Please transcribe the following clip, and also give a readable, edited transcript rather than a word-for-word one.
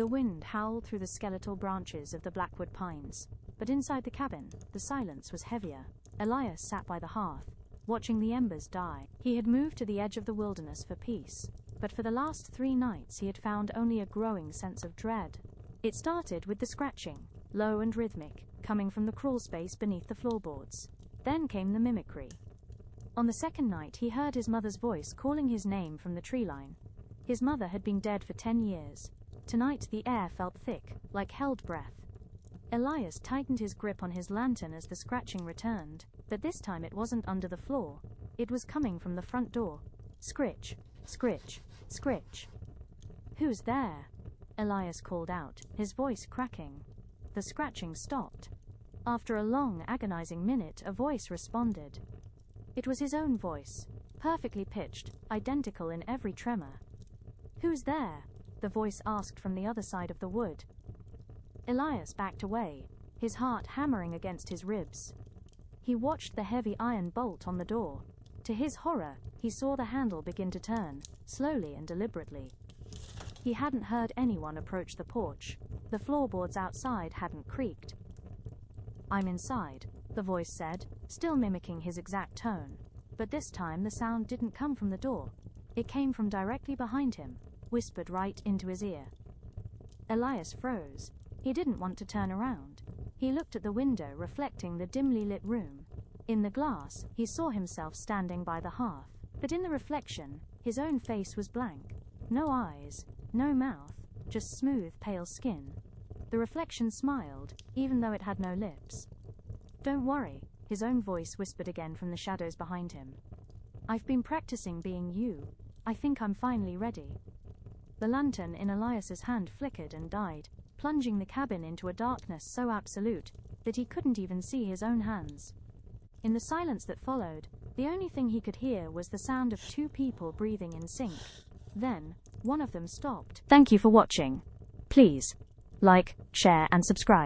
The wind howled through the skeletal branches of the blackwood pines, but inside the cabin, the silence was heavier. Elias sat by the hearth, watching the embers die. He had moved to the edge of the wilderness for peace, but for the last 3 nights he had found only a growing sense of dread. It started with the scratching, low and rhythmic, coming from the crawl space beneath the floorboards. Then came the mimicry. On the second night he heard his mother's voice calling his name from the tree line. His mother had been dead for 10 years. Tonight the air felt thick, like held breath. Elias tightened his grip on his lantern as the scratching returned, but this time it wasn't under the floor. It was coming from the front door. Scritch, scritch, scritch. "Who's there?" Elias called out, his voice cracking. The scratching stopped. After a long, agonizing minute, a voice responded. It was his own voice, perfectly pitched, identical in every tremor. "Who's there?" the voice asked from the other side of the wood. Elias backed away, his heart hammering against his ribs. He watched the heavy iron bolt on the door. To his horror, he saw the handle begin to turn, slowly and deliberately. He hadn't heard anyone approach the porch. The floorboards outside hadn't creaked. "I'm inside," the voice said, still mimicking his exact tone. But this time the sound didn't come from the door. It came from directly behind him, whispered right into his ear. Elias froze. He didn't want to turn around. He looked at the window reflecting the dimly lit room. In the glass, he saw himself standing by the hearth, but in the reflection, his own face was blank. No eyes, no mouth, just smooth, pale skin. The reflection smiled, even though it had no lips. "Don't worry," his own voice whispered again from the shadows behind him. "I've been practicing being you. I think I'm finally ready." The lantern in Elias's hand flickered and died, plunging the cabin into a darkness so absolute that he couldn't even see his own hands. In the silence that followed, the only thing he could hear was the sound of 2 people breathing in sync. Then, one of them stopped. Thank you for watching. Please like, share and subscribe.